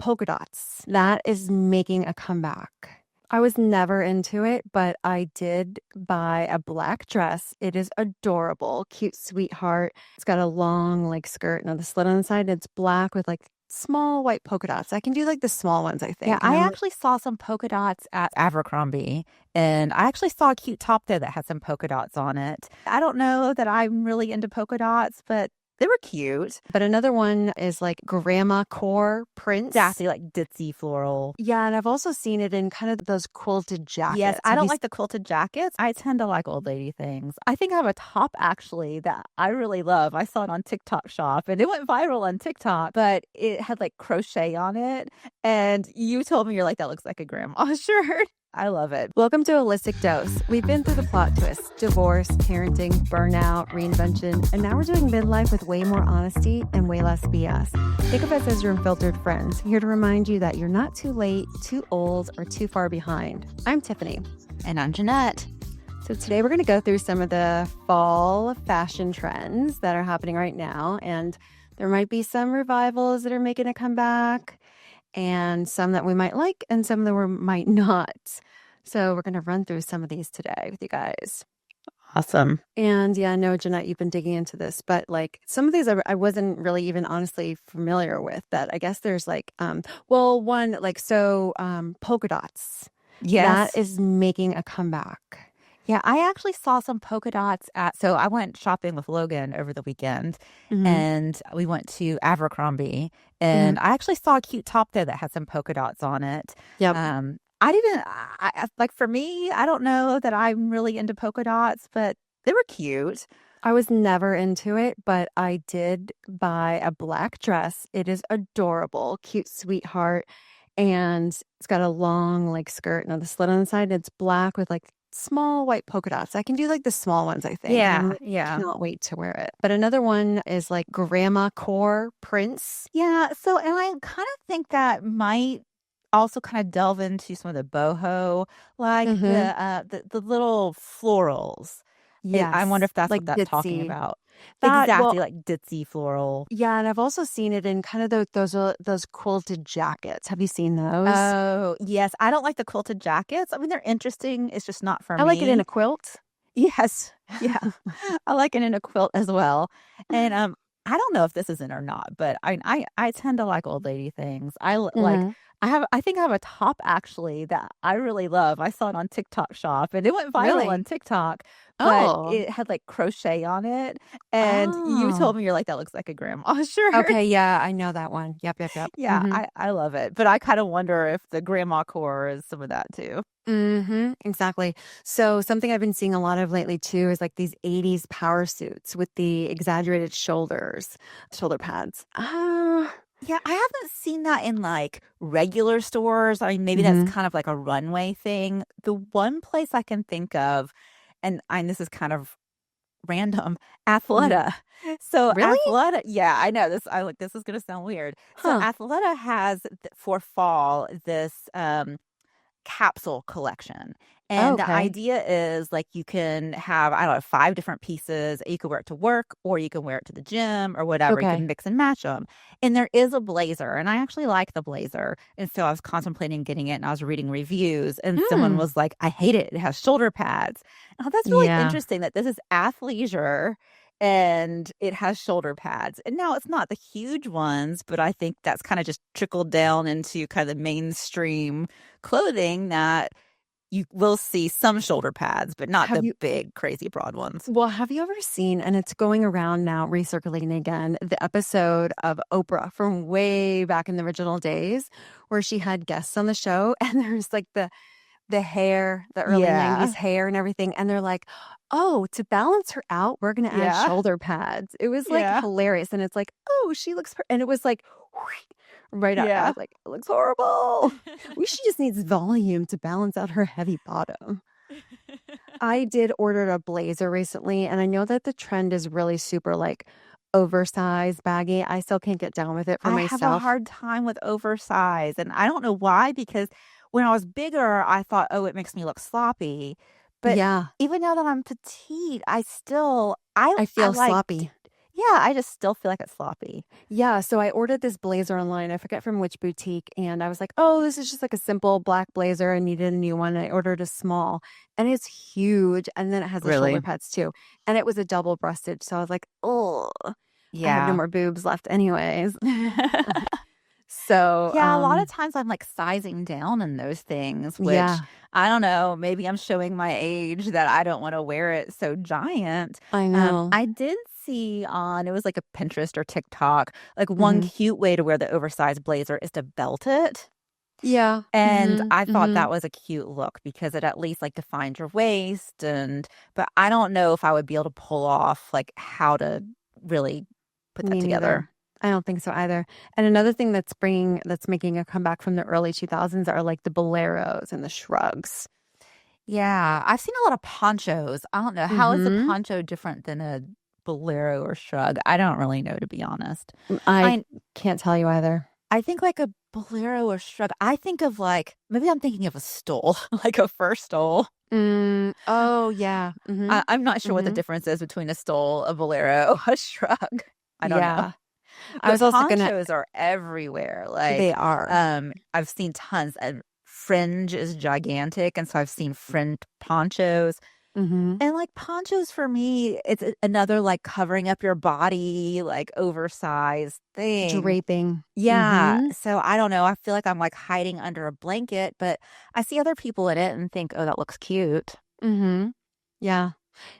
polka dots. That is making a comeback. I was never into it, but I did buy a black dress. It is adorable, cute sweetheart. It's got a long like skirt and the slit on the side. It's black with like small white polka dots. I can do like the small ones, I Yeah, think. And I I'm actually saw some polka dots at Abercrombie, and I actually saw a cute top there that had some polka dots on it. I don't know that I'm really into polka dots, but they were cute. But another one is like grandma core prints. Sassy, like ditzy floral. Yeah, and I've also seen it in kind of those quilted Yes, jackets. I Have don't you? like the quilted jackets. I tend to like old lady things. I think I have a top actually that I really love. I saw it on TikTok Shop and it went viral on TikTok, but it had like crochet on it. And you told me you're like, that looks like a grandma shirt. I love it. Welcome to Holistic Dose. We've been through the plot twists, divorce, parenting, burnout, reinvention, and now we're doing midlife with way more honesty and way less BS. Think of us as your unfiltered friends, here to remind you that you're not too late, too old, or too far behind. I'm Tiffany. And I'm Jeanette. So today we're going to go through some of the fall fashion trends that are happening right now, and there might be some revivals that are making a comeback, and some that we might like and some that we might not. So we're going to run through some of these today with you guys. Awesome. And yeah, no, Jeanette, you've been digging into this, but like some of these I wasn't really even honestly familiar with. That I guess there's like, one like polka dots. Yes. That is making a comeback. Yeah, I actually saw some polka dots so I went shopping with Logan over the weekend and we went to Abercrombie and I actually saw a cute top there that had some polka dots on it. Yep. Like for me, I don't know that I'm really into polka dots, but they were cute. I was never into it, but I did buy a black dress. It is adorable, cute sweetheart. And it's got a long like skirt and the slit on the side. It's black with like small white polka dots. I can do like the small ones, I think. Yeah, I cannot wait to wear it. But another one is like grandma core prints. Yeah, so and I kind of think that might also kind of delve into some of the boho, like the little florals. I wonder Yes, if that's like what that's talking ditzy. about. That Exactly, well, like ditzy floral. yeah, and I've also seen it in kind of those quilted jackets. Have you seen those? Oh, yes. I don't like the quilted jackets. I mean, they're interesting. It's just not for I like it in me. a quilt. Yes. Yeah. I like it in a quilt as well. And I don't know if this is in or not, but I tend to like old lady things. Like Mhm. I think I have a top actually that I really love. I saw it on TikTok Shop and it went viral on Really? TikTok, but Oh. it had like crochet on it. And you Oh. told me you're like, that looks like a grandma shirt. Okay, yeah, I know that one. Yep, yep, yep. Yeah, I love it. But I kind of wonder if the grandma core is some of that too. Exactly. So something I've been seeing a lot of lately too is like these 80s power suits with the exaggerated shoulders, shoulder pads. Yeah, I haven't seen that in like regular stores. I mean, maybe that's Mhm. kind of like a runway thing. The one place I can think of, and this is kind of random, Mhm. Athleta. So Really? Athleta, yeah, I know this. I like this is gonna sound weird. So Huh. Athleta has for fall this capsule collection. And the Okay. idea is like you can have, I don't know, 5 different pieces. You could wear it to work or you can wear it to the gym or whatever. You can Okay. mix and match them. And there is a blazer. And I actually like the blazer. And so I was contemplating getting it and I was reading reviews. And someone Mm. was like, I hate it. It has shoulder pads. Oh, that's really Yeah. interesting that this is athleisure and it has shoulder pads. And now it's not the huge ones, but I think that's kind of just trickled down into kind of the mainstream clothing that you will see some shoulder pads, but not Have the you big, crazy broad ones. Well, have you ever seen, and it's going around now, recirculating again, the episode of Oprah from way back in the original days where she had guests on the show and there's like the hair, the early 90s Yeah. hair and everything. And they're like, oh, to balance her out, we're going to add Yeah. shoulder pads. It was like Yeah. hilarious. And it's like, oh, she looks, and it was like, right out. I Yeah. was like, it looks horrible. She just needs volume to balance out her heavy bottom. I did order a blazer recently, and I know that the trend is really super like oversized, baggy. I still can't get down with it for I have a myself. hard time with oversized, and I don't know why, because when I was bigger, I thought, "Oh, it makes me look sloppy." But Yeah, even now that I'm petite, I still I I I feel like sloppy. Yeah, I just still feel like it's sloppy. Yeah, so I ordered this blazer online. I forget from which boutique, and I was like, "Oh, this is just like a simple black blazer. I needed a new one." I ordered a small, and it's huge, and then it has the shoulder Really? pads too, and it was a double-breasted. So I was like, "Oh, I have no Yeah. more boobs left, anyways." So, Yeah, a lot of times I'm like sizing down in those things, which yeah, I don't know, maybe I'm showing my age that I don't want to wear it so giant. I know. I did see on, it was like a Pinterest or TikTok, like one Hmm. cute way to wear the oversized blazer is to belt it. Yeah. And Hmm. I thought Hmm. that was a cute look because it at least like defined your waist but I don't know if I would be able to pull off like how to really put that Me neither. together. I don't think so either. And another thing that's making a comeback from the early 2000s are like the Boleros and the shrugs. Yeah, I've seen a lot of ponchos. I don't know. How is a Hmm. poncho different than a bolero or shrug? I don't really know, to be honest. I I can't tell you either. I think like a bolero or shrug, I think of like maybe I'm thinking of a stole, like a fur stole. Oh, yeah. I'm not sure what the Mhm. difference is between a stole, a bolero, a shrug. I don't know. Yeah. I But was also gonna ponchos are everywhere. Like, they are. I've seen tons. And Fringe is gigantic, and so I've seen fringe ponchos. Mhm. And, like, ponchos for me, it's another, like, covering up your body, like, oversized thing. Draping. Yeah, Mhm. so I don't know, I feel like I'm, like, hiding under a blanket, but I see other people in it and think, "Oh, that looks cute." Mhm. Yeah.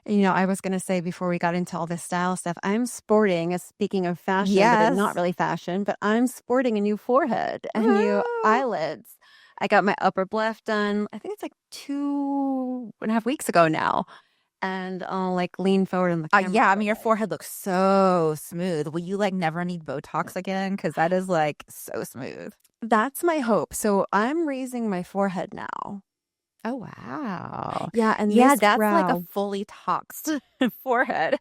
I was gonna say before we got into all this style stuff, I'm sporting, speaking of fashion, but not Yes. really fashion, but I'm sporting a new forehead and new Woo! eyelids. I got my upper bleph done, I think it's like 2.5 weeks ago now, and I'll, like, lean forward in the camera Yeah, I for mean, a your bit. forehead looks so smooth. Will you, like, never need Botox again? Because that is, like, so smooth. That's my hope. So I'm raising my forehead now. Oh, wow. Yeah, and Yeah, this that's like a brow, fully toxed forehead.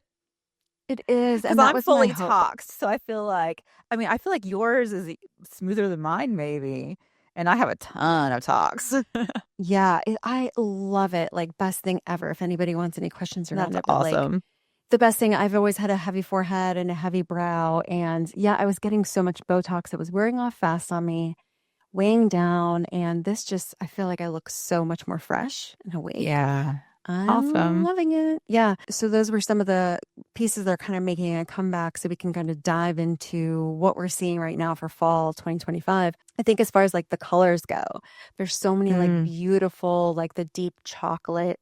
it is, Because and that I'm was my fully hope. toxed, so I feel like yours is smoother than mine maybe, and I have a ton of tox. Yeah, I love it. Like, best thing ever. If anybody wants any questions around That's it, but like awesome. the best thing, I've always had a heavy forehead and a heavy brow, and yeah, I was getting so much Botox. It was wearing off fast on me, weighing down, and this just, I feel like I look so much more fresh and awake. Yeah. I'm Awesome. loving it. Yeah. So those were some of the pieces that are kind of making a comeback so we can kind of dive into what we're seeing right now for fall 2025. I think as far as like the colors go, there's so many like Mm, beautiful, like the deep chocolate.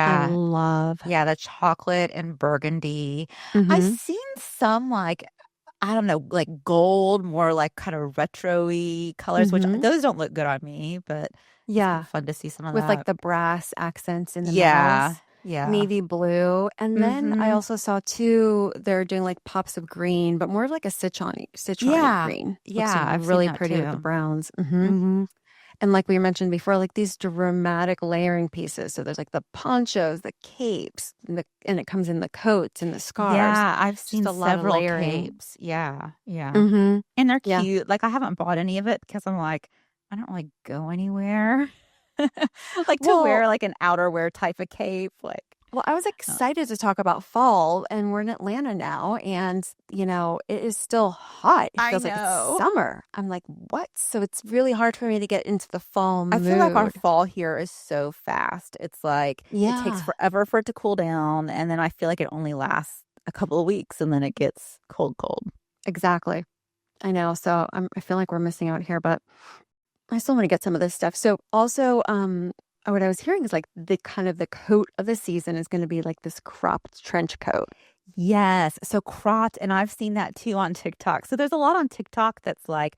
I yeah. love. Yeah, the chocolate and burgundy. I've Mm-hmm. seen some, like, I don't know, like gold, more like kind of retro-y colors, which Mm-hmm. those don't look good on me, but it's been Yeah. fun to see some of With like that. the brass accents in the Yeah. metals, Yeah. navy blue. And then I Mhm. also saw too, they're doing like pops of green, but more of like a citron Yeah. green. Looks Yeah, I've seen really that pretty with the too. browns. Mhm. And like we mentioned before, like these dramatic layering pieces. So there's like the ponchos, the capes, and it comes in the coats and the scarves. Yeah, I've Just seen a lot of several layering. capes. Yeah. Yeah. Hmm. And they're Yeah. cute. Like, I haven't bought any of it because I'm like, I don't really go anywhere. Like, to Well, wear, like, an outerwear type of cape, like, I was uh excited to talk about fall, and we're in Atlanta now, and it is still hot. It I feels like it's know. summer. I'm like, what? So it's really hard for me to get into the fall I feel like our mood. fall here is so fast. It's like it takes Yeah, forever for it to cool down, and then I feel like it only lasts a couple of weeks, and then it gets cold, cold. exactly. I know. So I feel like we're missing out here, but I still want to get some of this stuff. So also, what I was hearing is like the kind of the coat of the season is going to be like this cropped trench coat. Yes, so cropped, and I've seen that too on TikTok. So there's a lot on TikTok that's like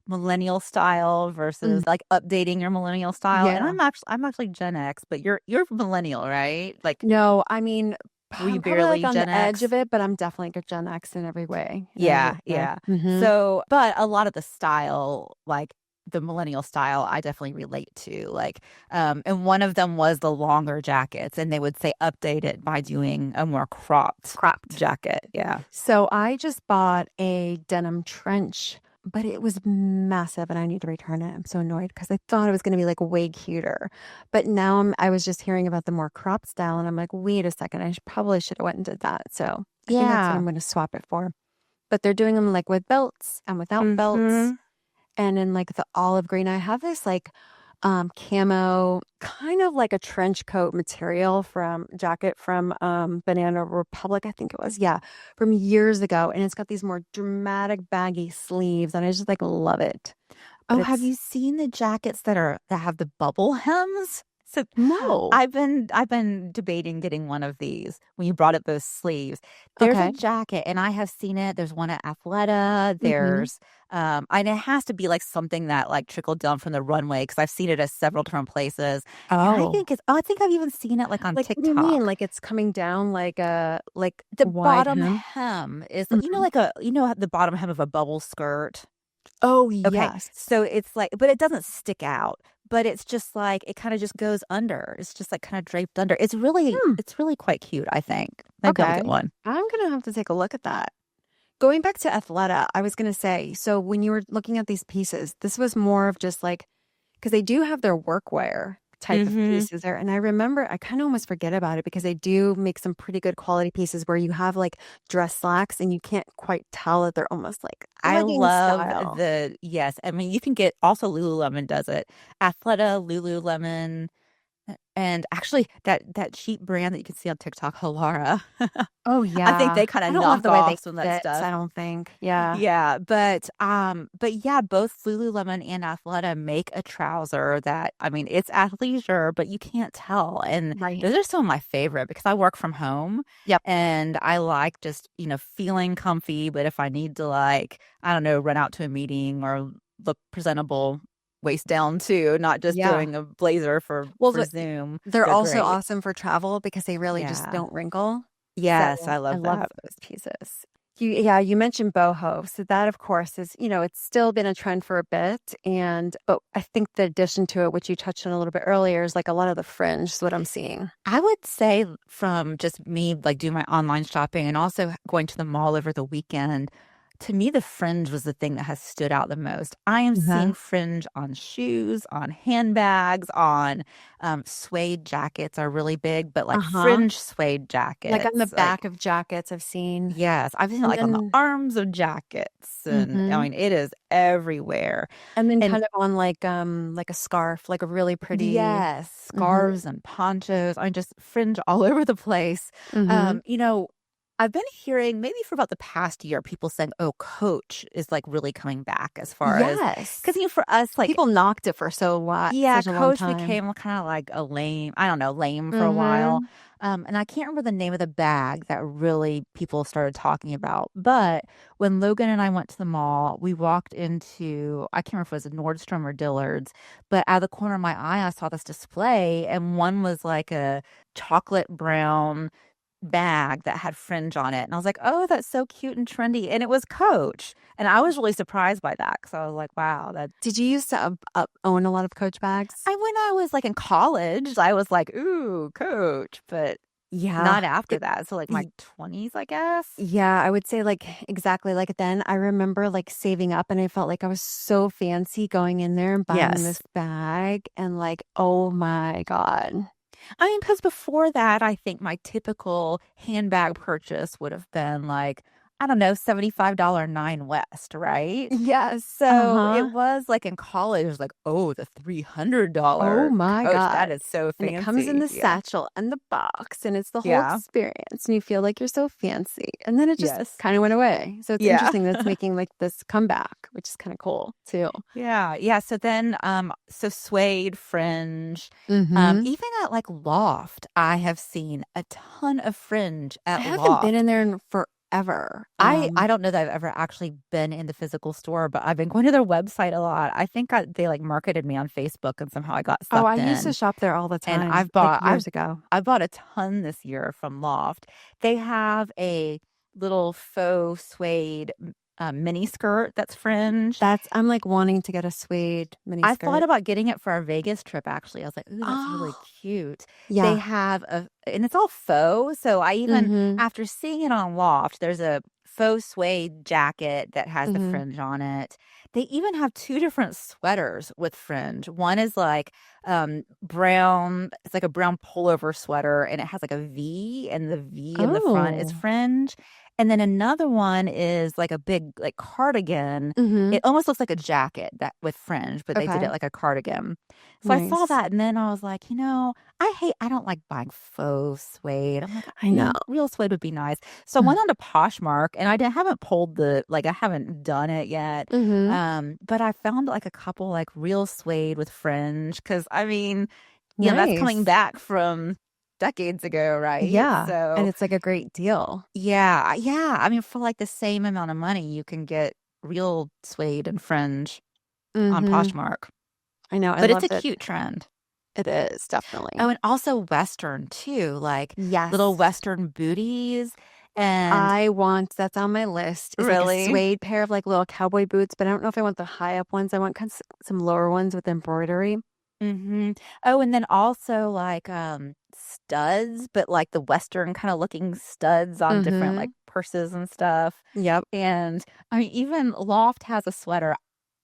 millennial style versus Mm, like updating your millennial style. And yeah. I'm actually Gen X, but you're millennial, right? Like, No, I mean, were you I'm probably like barely on Gen the edge of X? it, but I'm definitely a Gen X in every way. In Yeah, every way. yeah. Hmm. So, but a lot of the style, like the millennial style, I definitely relate to. Like, and one of them was the longer jackets, and they would say update it by doing a more cropped Cropped. jacket. Yeah. So I just bought a denim trench, but it was massive and I need to return it. I'm so annoyed because I thought it was going to be like way cuter. But now I was just hearing about the more crop style and I'm like, wait a second, probably should have went and did that. So I think that's what Yeah. I'm going to swap it for. But they're doing them like with belts and without belts Mhm. and in like the olive green. I have this like camo, kind of like a trench coat material from jacket from Banana Republic, I think it was. Yeah, from years ago. And it's got these more dramatic baggy sleeves and I just like love it. But Oh, have it's you seen the jackets that have the bubble hems? So no. I've been debating getting one of these when you brought up those sleeves. There's a Okay. jacket and I have seen it. There's one at Athleta. Hmm. There's and it has to be like something that like trickled down from the runway because I've seen it at several different places. And I Oh. think I think I've even seen it like on Like what do you mean? TikTok. Like it's coming down like a like The wide bottom hem? hem is Mhm. like a the bottom hem of a bubble skirt. Oh, Okay, yes. so it's like but it doesn't stick out, but it's just like it kinda just goes under. It's just, like, kinda draped under. Hmm. It's really quite cute, I think. Maybe I'll get Okay. one. I'm gonna have to take a look at that. Going back to Athleta, I was gonna say, so when you were looking at these pieces, this was more of just like because they do have their workwear type of Mhm. pieces there. And I remember I kind of almost forget about it because they do make some pretty good quality pieces where you have like dress slacks and you can't quite tell that they're almost like I legging love style. the yes, I mean, you can get also Lululemon does it. Athleta, Lululemon, and actually that cheap brand that you can see on TikTok, Halara. Oh I think yeah. they kinda I don't love knock the way they off some of that fit, stuff. I don't think. Yeah. Yeah, but yeah, both Lululemon and Athleta make a trouser that I mean, it's athleisure, but you can't tell, and Right. those are some of my favorite because I work from home, Yep. and I like just, feeling comfy, but if I need to, like, I don't know, run out to a meeting or look presentable waist down too, not just Yeah. doing a blazer Well, for Zoom, they're they're also great. awesome for travel because they really just Yeah. don't wrinkle. So Yes, I I love love that. those pieces. You mentioned boho. So that, of course, is, it's still been a trend for a bit. But I think the addition to it, which you touched on a little bit earlier, is like a lot of the fringe is what I'm seeing. I would say from just me, like, doing my online shopping and also going to the mall over the weekend, to me, the fringe was the thing that has stood out the most. I am Uh-huh. seeing fringe on shoes, on handbags, on, suede jackets are really big, but, like, Uh-huh. fringe suede Like on the jackets, like back of jackets I've seen. yes, I've seen it, And like, on the then arms of jackets, and, I mhm. mean, it is everywhere, And then and kind of on like a scarf, like a really pretty. yes, Mhm. scarves and ponchos, I just fringe all over the place. Mhm. I've been hearing maybe for about the past year, people saying, "Oh, Coach is like really coming back as far as," because Yes. for us, like, People knocked it for yeah, such a long Coach time. became kind of like a lame, I don't know, lame for a while. Mhm. And I can't remember the name of the bag that really people started talking about. But when Logan and I went to the mall, we walked into, I can't remember if it was a Nordstrom or Dillard's, but out of the corner of my eye, I saw this display, and one was like a chocolate brown bag that had fringe on it. And I was like, "Oh, that's so cute and trendy." And it was Coach. And I was really surprised by that because I was like, wow, that Did you used to own a lot of Coach bags? when I was like in college, I was like, "Ooh, Coach," but Yeah. not after It that. So like my y 20s, I guess. yeah, I would say, like, exactly like then I remember, like, saving up, and I felt like I was so fancy going in there and buying Yes. this bag, and, like, oh my god. I mean, because before that, I think my typical handbag purchase would have been like, I don't know, $75 Nine West, right? Yes, So it uh-huh. was like in college, it was like, oh, the Oh $300 my Coach. god. That is so And it comes in fancy. the Yeah. satchel and the box, and it's the whole Yeah. experience, and you feel like you're so fancy, and then it just Yes. kinda went away. So it's Yeah. interesting that it's making, like, this comeback, which is kinda cool too. Yeah, yeah, so then, so suede, fringe, Mhm. even at, like, Loft, I have seen a ton of fringe I at haven't been Loft. in there in forever. I don't know that I've ever actually been in the physical store, but I've been going to their website a lot. I think they, like, marketed me on Facebook, and somehow I got Oh, I sucked used to in, shop there all the and time, like, years ago. I bought a ton this year from Loft. They have a little faux suede, mini skirt that's fringed. I'm, like, wanting to get a suede mini I thought skirt. about getting it for our Vegas trip, actually. I was like, "Ooh, that's really Oh, cute." yeah. And it's all faux, so I even Mhm. after seeing it on Loft, there's a faux suede jacket that has the Hmm. fringe on it. They even have two different sweaters with fringe. One is like brown, it's like a brown pullover sweater and it has like a V and the V in the front is Oh. fringe. And then another one is like a big like cardigan. Hmm. It almost looks like a jacket that with fringe, but they did it Okay. like a cardigan. So I saw Nice. that and then I was like, I don't like buying faux suede. I'm like, I know. real suede would be nice. So I went on to Poshmark and haven't pulled I haven't done it yet. Hmm. But I found like a couple like real suede with fringe because that's coming Nice. back from decades ago, right? Yeah. And So it's like a great deal. yeah, yeah. I mean, for like the same amount of money, you can get real suede and fringe on Hmm. Poshmark. I know. I But it's love a that. cute trend. It is Oh, definitely. and also Western too, like little Yes. Western booties. And That's on my list, is like a really, suede pair of like little cowboy boots, but I don't know if I want the high up ones. I want some lower ones with embroidery. Oh, and then also like studs, but like the Western kind of looking studs on different like Hmm. purses and stuff. Yep. And I mean, even Loft has a sweater.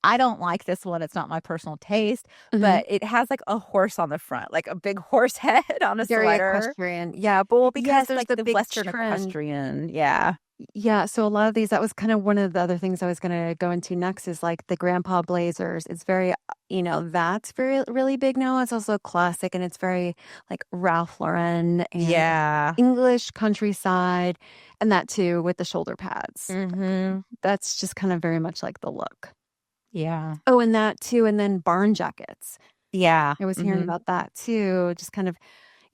I don't like this one. It's not my personal taste, Hmm. but it has like a horse on the front, like a big horse head on a Very sweater. equestrian. Yeah, but well, because Yes, there's like the the big Western trend. equestrian. Yeah. Yeah, so a lot of these, that was kind of one of the other things I was going to go into next is like the grandpa blazers. It's very, that's very, really big now. It's also classic and it's very like Ralph Lauren and Yeah. English countryside and that too with the shoulder pads. Mm-hmm. That's just kind of very much like the look. Yeah. Oh, and that too. And then barn jackets. Yeah. I was hearing Mm-hmm. about that too. Just kind of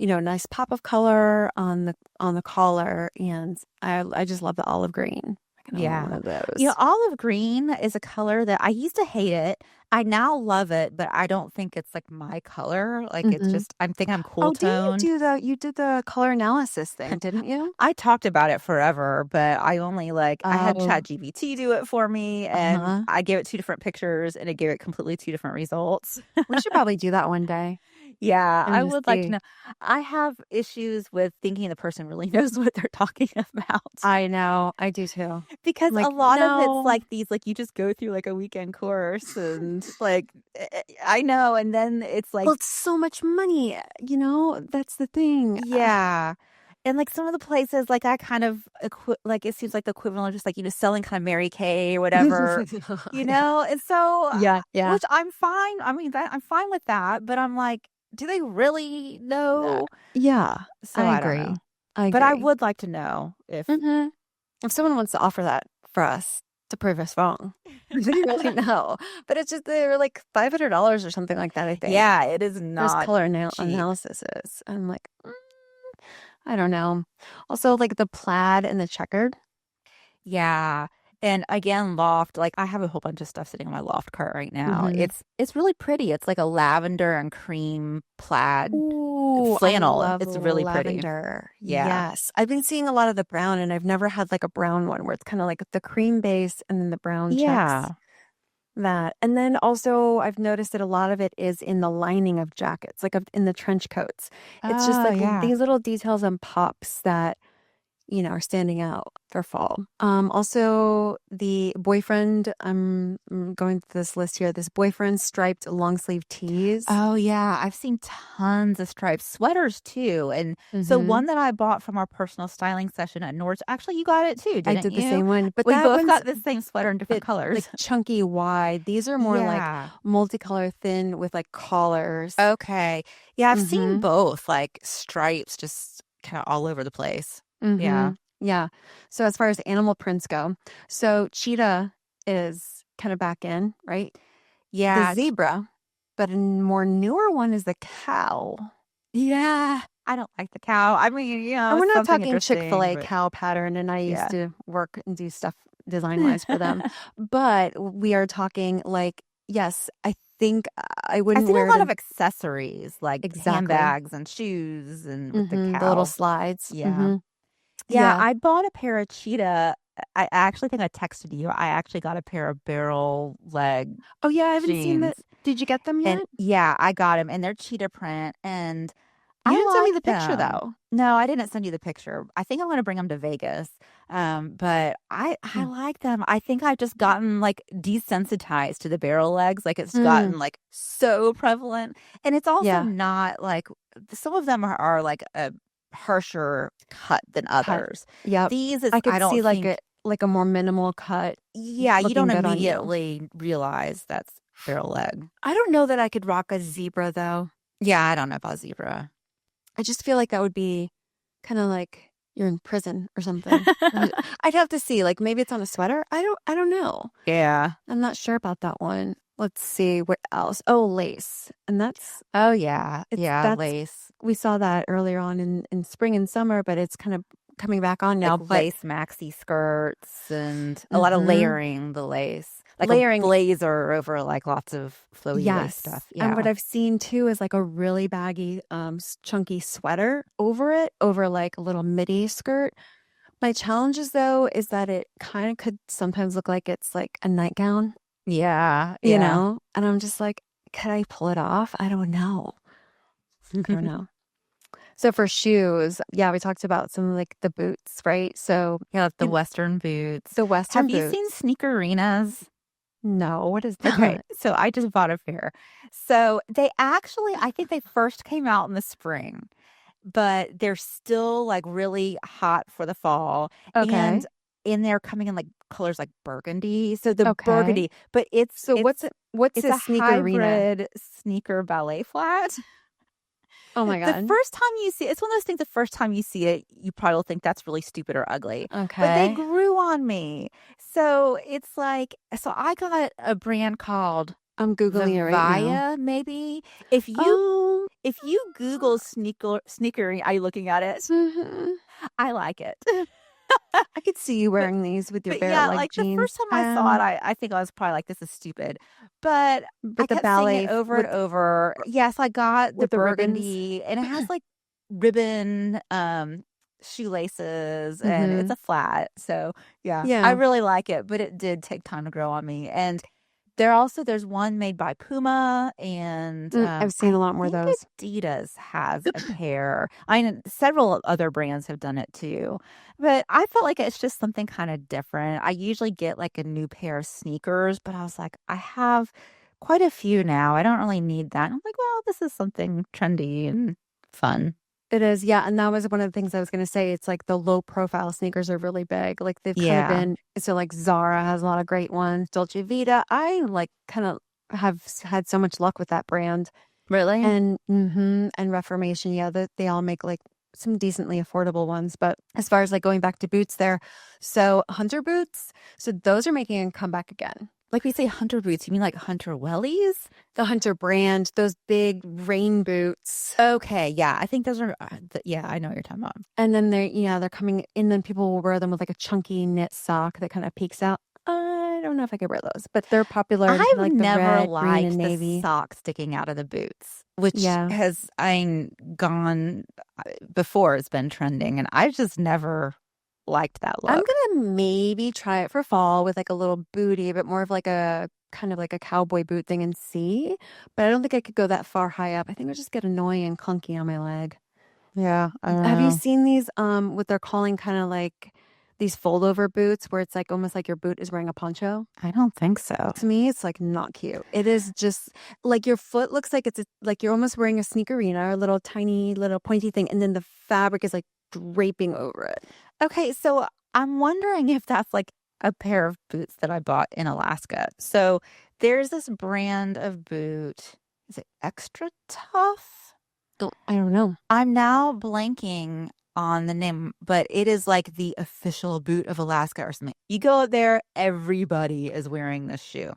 nice pop of color on the collar, and I just love the olive green. I can own one Yeah. of those. Olive green is a color that I used to hate it. I now love it, but I don't think it's like my color. Like it's Hmm. just, I think I'm cool Oh, didn't toned. you did the color analysis thing, didn't you? I talked about it forever, but I only I had Oh, ChatGPT do it for me and uh-huh. I gave it two different pictures and it gave it completely two different results. We should probably do that one day Yeah, and I just would like to see. know. I have issues with thinking the person really knows what they're talking about. I know, I do too. Because I'm a like, lot of it's no. like these, like you just go through like a weekend course and like, I know. And then it's like, Well, it's so much money, That's the thing. yeah. And like some of the places, like I kind of, like it seems like the equivalent of just like, selling kind of Mary Kay or whatever, Yeah, And so, yeah, yeah. which I'm fine. I mean, I'm fine with that. But I'm like, do they really Uh, know? yeah, So I I don't know. agree. I But I agree. would like to know if. Hmm. If someone wants to offer that for us to prove us wrong, we really know. But it's just they're like $500 or something like that, I think. Yeah, it is There's not color cheap. analysis is. I'm like, I don't know. Also, like the plaid and the checkered. Yeah. And again, loft, like I have a whole bunch of stuff sitting on my loft cart right now. Hmm. It's really pretty. It's like a lavender and cream plaid Ooh, I flannel. love It's really pretty. lavender. Yeah. Yes. I've been seeing a lot of the brown, and I've never had like a brown one where it's kind of like the cream base and then the brown checks. Yeah. That. And then also, I've noticed that a lot of it is in the lining of jackets, like in the trench coats. It's just Oh, like yeah. these little details and pops that are standing out for fall. Also the boyfriend, I'm going through this list here, this boyfriend striped long sleeve tees. Oh, yeah. I've seen tons of striped sweaters too. And so Hmm. one that I bought from our personal styling session at Nord's, actually, you got it too, I didn't did the you? same one, but We that both one's got the same sweater in a different bit like colors. chunky wide. These are more like Yeah. multicolor thin with like collars. Okay. Yeah, I've seen Mm-hmm. both, like stripes just kind of all over the place. Mm-hmm. Yeah. Yeah. So as far as animal prints go, so cheetah is kind of back in, right? The Yeah. zebra, but a more newer one is the cow. Yeah. I don't like the cow. I mean, And we're it's not something talking interesting, Chick-fil-A but cow pattern, and I used yeah. to work and do stuff design-wise for them. But we are talking like, yes, I think I I've wouldn't seen wear a it lot in of accessories, like exactly. handbags and shoes and with the The little cow. slides. Yeah. Yeah, Yeah. I bought a pair of cheetah. I actually think I texted you. I actually got a pair of barrel leg Oh yeah, I haven't seen that. jeans. Did you get them And yet? yeah, I got them and they're cheetah print and You didn't send me I the like picture them. though. No, I didn't send you the picture. I think I'm going to bring them to Vegas. But I Mm. like them. I think I've just gotten like desensitized to the barrel legs. Like it's Mm, gotten like so prevalent. And it's also yeah, not like some of them are like a harsher cut than cut. others. Yep. These is I I could don't see think like a more minimal cut yeah, you looking don't good on you. immediately realize that's barrel leg. I don't know that I could rock a zebra though. Yeah, I don't know about zebra. I just feel like that would be kind of like you're in prison or something. I'd have to see. Like maybe it's on a sweater. I don't know. Yeah. I'm not sure about that one. Let's see what else. Oh, lace. And Oh yeah. Yeah, that's lace. we saw that earlier on in spring and summer, but it's kind of coming back on Like now. But lace maxi skirts and a lot of mhm, layering the lace. Like a layering, blazer over like lots of flowy lace yes. stuff. And what Yeah. I've seen too is like a really baggy, chunky sweater over it, over like a little midi skirt. My challenges though is that it kind of could sometimes look like it's like a nightgown, Yeah. Yeah. And I'm just like, could I pull it off? I don't know. I don't know. So for shoes, yeah, we talked about some like the boots, right? So Yeah, like the in Western boots. the Western Have you seen boots. Sneakerinas? No, what is Okay, that? so I just bought a pair. So they actually, I think they first came out in the spring, but they're still like really hot for the fall. And Okay. they're coming in like colors like burgundy. So the Okay. burgundy, but So what's it's a a sneakerina? hybrid sneaker ballet flat. Oh my The God. first time you see it's one of those things, the first time you see it, you probably will think that's really stupid or ugly. But they Okay. grew on me. So it's like so I got a brand called I'm Googling it right now. Vivia, maybe. If you Oh, if you Google sneaker, are you looking at it? mhm. I like it. I could see you But wearing these with your but bare yeah, leg like the jeans first time I saw it, I think I was probably like, this is stupid. But I with the kept seeing it ballet over and over. Yes, I got the with the ribbons. burgundy and it has like ribbon shoelaces and it's Hmm. a flat. So yeah, I Yeah. really like it, but it did take time to grow on me. And there's one made by Puma and I've seen I a lot more of think those. Adidas has a pair. I know several other brands have done it too. But I felt like it's just something kind of different. I usually get like a new pair of sneakers, but I was like, I have quite a few now. I don't really need that. And I'm like, well, this is something trendy and fun. It is, yeah, and that was one of the things I was gonna say. It's like the low profile sneakers are really big. Like they've kind of Yeah. been so like Zara has a lot of great ones. Dolce Vita, I like kind of have had so much luck with that brand. Really? And Reformation, yeah, they all make like some decently affordable ones. But as far as like going back to boots there, so Hunter boots, so those are making a comeback again. Like we say hunter boots, you mean like hunter wellies? The Hunter brand, those big rain boots. Okay, yeah. I think those are yeah, I know what you're talking about. And then they're coming and then people will wear them with like a chunky knit sock that kind of peeks out. I don't know if I could wear those, but they're popular. They kind of I've like the never red, green, and liked the navy. sock sticking out of the boots, which Yeah. has I'm gone before it's been trending, and I just never liked that I'm look. gonna maybe try it for fall with like a little booty, but more of like a kind of like a cowboy boot thing and see. But I don't think I could go that far high up. I think it would just get annoying and clunky on my leg. Yeah, I don't Have you know. seen these what they're calling kind of like these foldover boots where it's like almost like your boot is wearing a poncho? I don't think so. To me, it's like not cute. It is just like your foot looks like like you're almost wearing a sneakerina or a little tiny little pointy thing, and then the fabric is like draping over it. Okay, so I'm wondering if that's like a pair of boots that I bought in Alaska. So there's this brand of boot. Is it extra tough? I don't know. I'm now blanking on the name, but it is like the official boot of Alaska or something. You go out there, everybody is wearing this shoe.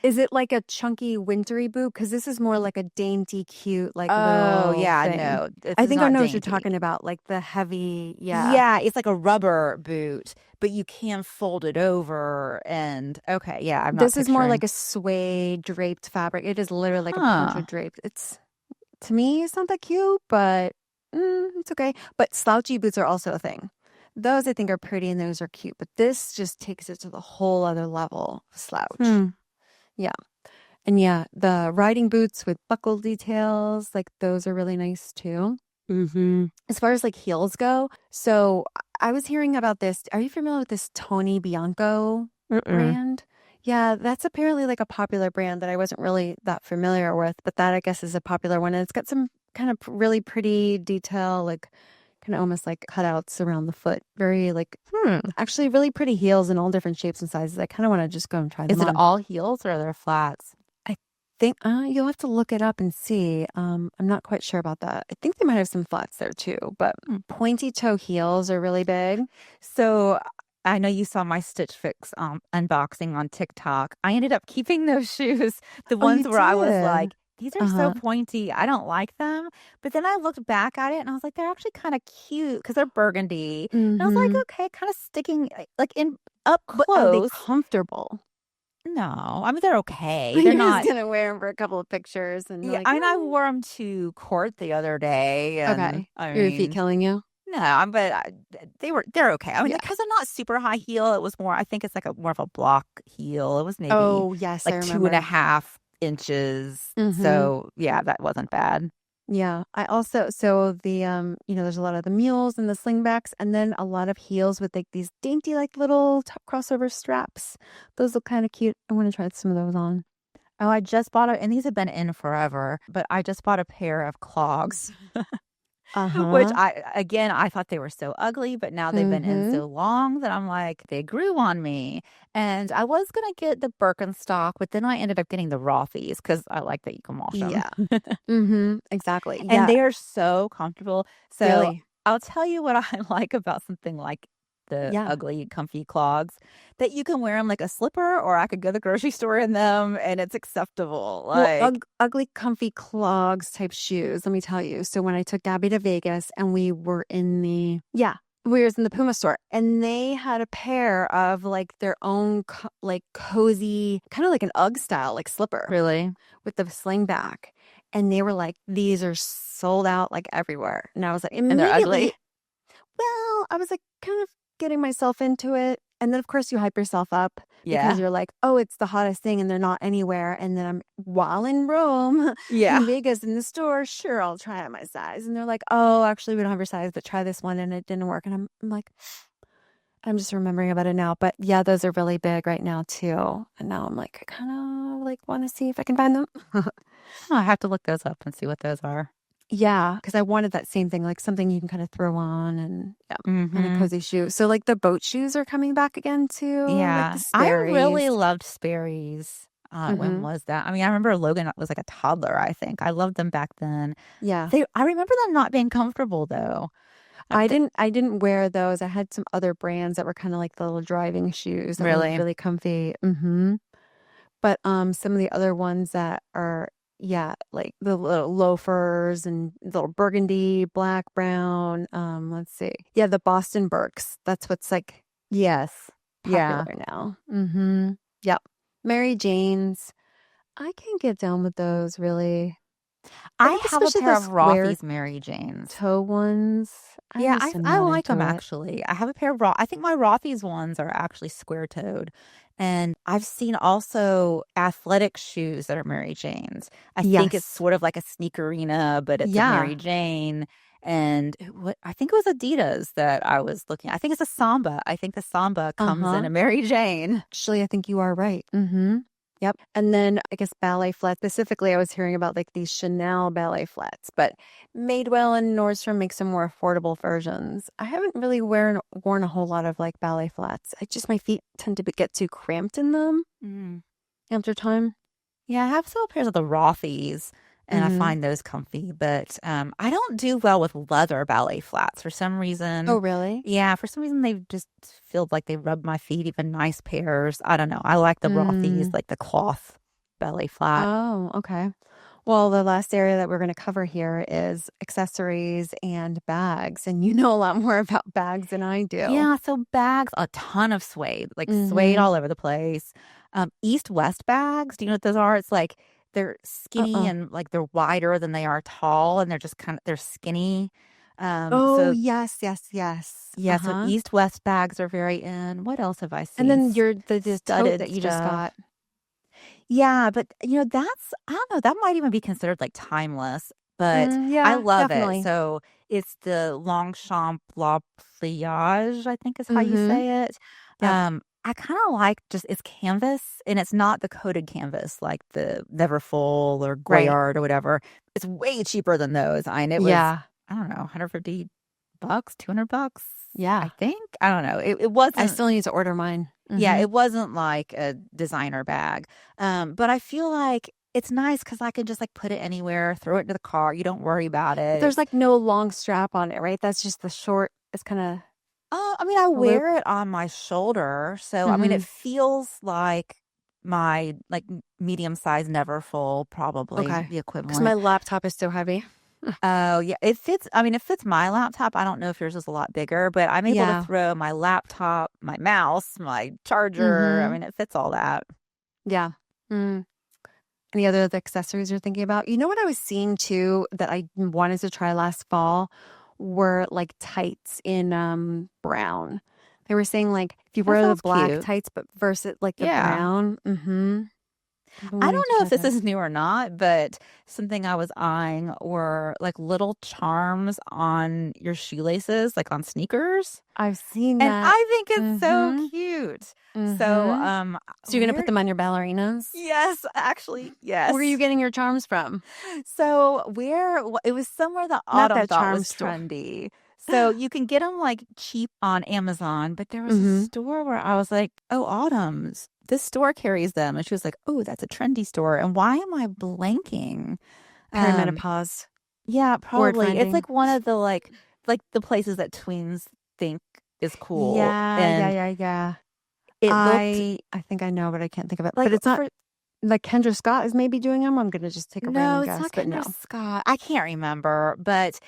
Is it like a chunky wintry boot? Because this is more Y- like a dainty, cute, like Oh, little yeah, thing. no, this I is think I not know what you're dainty. talking about, like the heavy, yeah. Yeah, it's like a rubber boot, but you can fold it over. And okay, yeah, I'm not This is more like picturing. a suede draped fabric. It is literally like a poncho Huh. draped. It's to me, it's not that cute, but it's okay. But slouchy boots are also a thing. Those I think are pretty and those are cute, but this just takes it to the whole other level of slouch. Hmm. Yeah. And yeah, the riding boots with buckle details, like those are really nice too. As far as like heels go, so I was hearing about this. Are you familiar with this Tony Bianco Mm-mm. brand? Yeah, that's apparently like a popular brand that I wasn't really that familiar with, but that I guess is a popular one. And it's got some kind of really pretty detail, like kind of almost like cutouts around the foot. Very like Hmm. actually really pretty heels in all different shapes and sizes. I kind of want to just go and try them Is it on. all heels or are there flats? I think you'll have to look it up and see. I'm not quite sure about that. I think they might have some flats there too, but Hmm. pointy toe heels are really big. So I know you saw my Stitch Fix unboxing on TikTok. I ended up keeping those shoes, the Oh, you ones where I was did? like, these are so Uh-huh. pointy. I don't like them. But then I looked back at it and I was like, they're actually kind of cute because they're burgundy. And I was like, Mm-hmm. okay, kind of sticking like in up But are they close. comfortable? No, I mean they're okay. They're You're just not. gonna wear them for a couple of pictures and Yeah, like, I mean I oh. wore them to court the other day, and Okay. I Are your feet mean killing you? no, they're okay. I mean, Yeah. because they're not super high heel. It was more. I think it's like a more of a block heel. It was maybe Oh, yes, I like two and a remember. half inches. Mm-hmm. So yeah, that wasn't bad. Yeah. I also so the there's a lot of the mules and the slingbacks, and then a lot of heels with like these dainty like little top crossover straps. Those look kind of cute. I want to try some of those on. Oh, I just bought and these have been in forever, but I just bought a pair of clogs. Which Uh-huh. I thought they were so ugly, but now they've been in Mm-hmm. so long that I'm like, they grew on me. And I was gonna get the Birkenstock, but then I ended up getting the Rothy's because I like that you can wash them. Yeah. Mm-hmm. Exactly. And Yeah. they are so comfortable. So Really. I'll tell you what I like about something like the Yeah. ugly, comfy clogs, that you can wear them like a slipper, or I could go to the grocery store in them and it's acceptable. Well, Like, ugly, comfy clogs type shoes. Let me tell you. So when I took Gabby to Vegas and we was in the Puma store and they had a pair of like their own like cozy, kind of like an UGG style, like slipper really? with the sling back. And they were like, these are sold out like everywhere. And I was like, And they're ugly. immediately, well, I was like kind of getting myself into it. And then, of course, you hype yourself up because Yeah. you're like, oh, it's the hottest thing and they're not anywhere. And then while in Rome, Yeah. in Vegas, in the store, sure, I'll try it my size. And they're like, oh, actually, we don't have your size, but try this one. And it didn't work. And I'm like, I'm just remembering about it now. But yeah, those are really big right now, too. And now I'm like, I kind of like want to see if I can find them. I have to look those up and see what those are. Yeah, because I wanted that same thing, like something you can kind of throw on and yeah, kind of Mm-hmm. cozy shoe. So like the boat shoes are coming back again too, like the Yeah. I Sperry's. really loved Sperry's. When Mm-hmm. was that? I mean, I remember Logan was like a toddler, I think. I loved them back then. Yeah. I remember them not being comfortable though. I Th- didn't I didn't wear those. I had some other brands that were kind of like the little driving shoes that were really? really comfy. Mm-hmm. But some of the other ones that are yeah, like the little loafers and little burgundy, black, brown. Let's see. Yeah, the Boston Birks. That's what's like Yes. popular Yeah. now. Mm-hmm. Yep. Mary Jane's. I can get down with those really. I I think have a especially pair the of square Rothy's Mary Janes. toe ones. I Yeah, just am I not like them into it. actually. I have a pair of I think my Rothy's ones are actually square-toed. And I've seen also athletic shoes that are Mary Janes. I think it's Yes. sort of like a sneakerina, but it's a Yeah. Mary Jane. And what I think it was Adidas that I was looking. I think it's a Samba. I think the Samba comes in Uh-huh. a Mary Jane. Actually, I think you are right. Mm-hmm. Yep. And then I guess ballet flats. Specifically, I was hearing about like these Chanel ballet flats, but Madewell and Nordstrom make some more affordable versions. I haven't really worn a whole lot of like ballet flats. I just my feet tend to get too cramped in them Mm. after time. Yeah, I have several pairs of the Rothy's, and I Mm-hmm. find those comfy. But I don't do well with leather ballet flats for some Oh, reason. really? Yeah, for some reason they just feel like they rub my feet, even nice pairs. I don't know. I like the Rothy's, Mm. like the cloth belly flat. Oh, okay. Well, the last area that we're going to cover here is accessories and bags. And you know a lot more about bags than I do. Yeah, so bags, a ton of suede, like suede Mm-hmm. all over the place. East-west bags, do you know what those are? It's like they're skinny Uh-uh. and like they're wider than they are tall, and they're just they're skinny. Oh, So yes, yes, yes. yeah, so Uh-huh. East-West bags are very in. What else have I And seen? then the tote Studded that you just stuff. got. Yeah, but that's I don't know, that might even be considered like timeless, but Mm, I yeah, love it. definitely. So It's the Longchamp La Pliage, I think is how you Mm-hmm. say it. Yep. I kind of like just it's canvas, and it's not the coated canvas like the Neverfull or Right. Goyard or whatever. It's way cheaper than those. And it was, Yeah. I don't know, $150, $200, I Yeah. think. I don't know. It I wasn't, still need to order mine. yeah, Mm-hmm. it wasn't like a designer bag. But I feel like it's nice because I can just like put it anywhere, throw it into the car. You don't worry about it. There's like no long strap on it, right? That's just the short, it's kind of I mean, I a loop. wear it on my shoulder, so I mean, Mm-hmm. it feels like my like medium size Neverfull, probably Okay. the Because my equivalent. laptop is so heavy. Oh, yeah, it fits. I mean, it fits my laptop. I don't know if yours is a lot bigger, but I'm able to Yeah. throw my laptop, my mouse, my charger. I Mm-hmm. mean, it fits all that. Yeah. Mm. Any other accessories you're thinking about? You know what I was seeing too that I wanted to try last fall were like tights in brown. They were saying like if you That wear the sounds black cute. tights but versus like the Yeah. brown. Mm-hmm. I've been I wanting don't to know try if this that. is new or not, but something I was eyeing were like little charms on your shoelaces, like on sneakers. I've seen And that. I think it's so Mm-hmm. cute. So, Mm-hmm. So you're gonna put where, them on your ballerinas? yes, actually, Where are you yes. getting your charms from? So, it was somewhere that Not Autumn that thought charm was store. trendy. So, you can get them like cheap on Amazon, but there was a Mm-hmm. store where I was like, oh, Autumn's, this store carries them. And she was like, oh, that's a trendy store. And why am I blanking? Um, Perimenopause. yeah, Word probably. It's finding. like one of the like the places that tweens think is cool. Yeah, yeah, And yeah, yeah. it looked I think I know, but I can't think of it. But like it's not for like Kendra Scott is maybe doing them. I'm gonna just take a no, random it's guess, not but Kendra no. Scott. I can't remember, but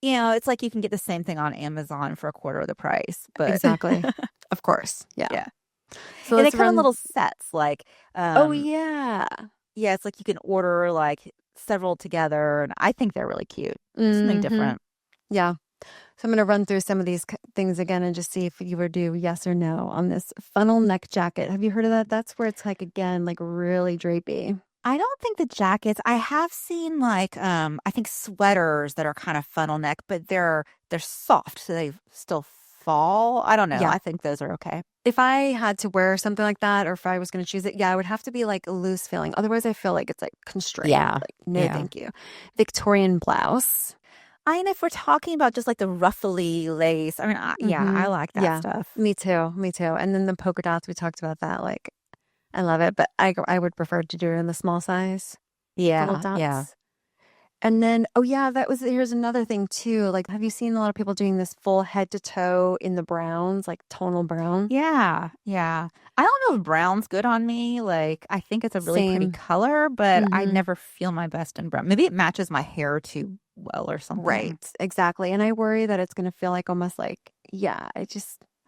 it's like you can get the same thing on Amazon for a quarter of the price. But Exactly. Of course. Yeah. yeah. So And they let's come in run. little sets like Oh yeah. yeah, it's like you can order like several together, and I think they're really cute. Something Mm-hmm. different. Yeah. So I'm gonna run through some of these things again and just see if you would do yes or no on this funnel neck jacket. Have you heard of that? That's where it's like again, like really drapey. I don't think the jackets. I have seen like I think sweaters that are kind of funnel neck, but they're soft, so they still fall. I don't know. Yeah. I think those are okay. If I had to wear something like that, or if I was going to choose it, yeah, it would have to be like loose feeling. Otherwise, I feel like it's like constrained. Yeah. Like, no, Yeah. thank you. Victorian blouse. I mean, if we're talking about just like the ruffly lace, I mean, yeah, I Mm-hmm. like that Yeah, stuff. me too. Me too. And then the polka dots, we talked about that. Like, I love it, but I would prefer to do it in the small size little Yeah. Yeah. dots. And then, oh yeah, here's another thing too. Like, have you seen a lot of people doing this full head to toe in the browns, like tonal brown? Yeah. Yeah. I don't know if brown's good on me. Like, I think it's a really pretty Same. color, but I Mm-hmm. never feel my best in brown. Maybe it matches my hair too well or something. Right, exactly. And I worry that it's going to feel like almost like, yeah, I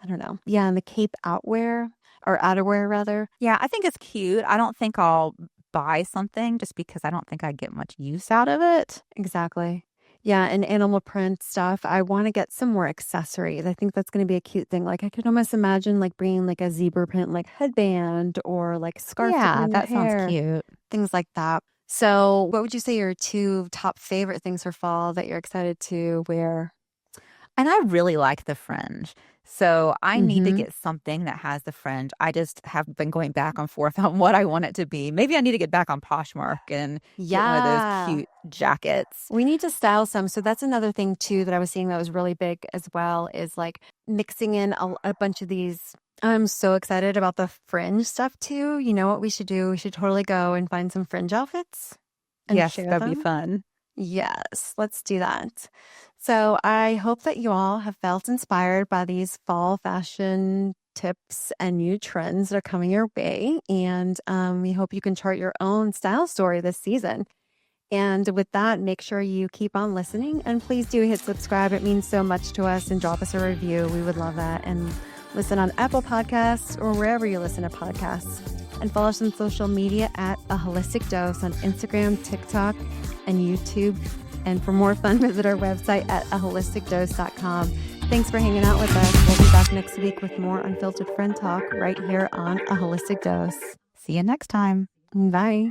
don't know. Yeah, and the cape outwear or outerwear rather. Yeah, I think it's cute. I don't think I'll buy something just because I don't think I get much use out of it. Exactly. Yeah, and animal print stuff. I want to get some more accessories. I think that's going to be a cute thing. Like I could almost imagine like bringing like a zebra print like headband or like scarf to Yeah, pin in your that sounds hair, cute. things like that. So, what would you say your two top favorite things for fall that you're excited to wear? And I really like the fringe. So I need to Mm-hmm. get something that has the fringe. I just have been going back and forth on what I want it to be. Maybe I need to get back on Poshmark and get one of those Yeah. cute jackets. We need to style some. So that's another thing too that I was seeing that was really big as well is like mixing in a bunch of these. I'm so excited about the fringe stuff too. You know what we should do? We should totally go and find some fringe outfits and Yes, share that'd be them. fun. Yes, let's do that. So I hope that you all have felt inspired by these fall fashion tips and new trends that are coming your way. And we hope you can chart your own style story this season. And with that, make sure you keep on listening and please do hit subscribe. It means so much to us and drop us a review. We would love that. And listen on Apple Podcasts or wherever you listen to podcasts. And follow us on social media at A Holistic Dose on Instagram, TikTok, and YouTube. And for more fun, visit our website at aholisticdose.com. Thanks for hanging out with us. We'll be back next week with more unfiltered friend talk right here on A Holistic Dose. See you next time. Bye.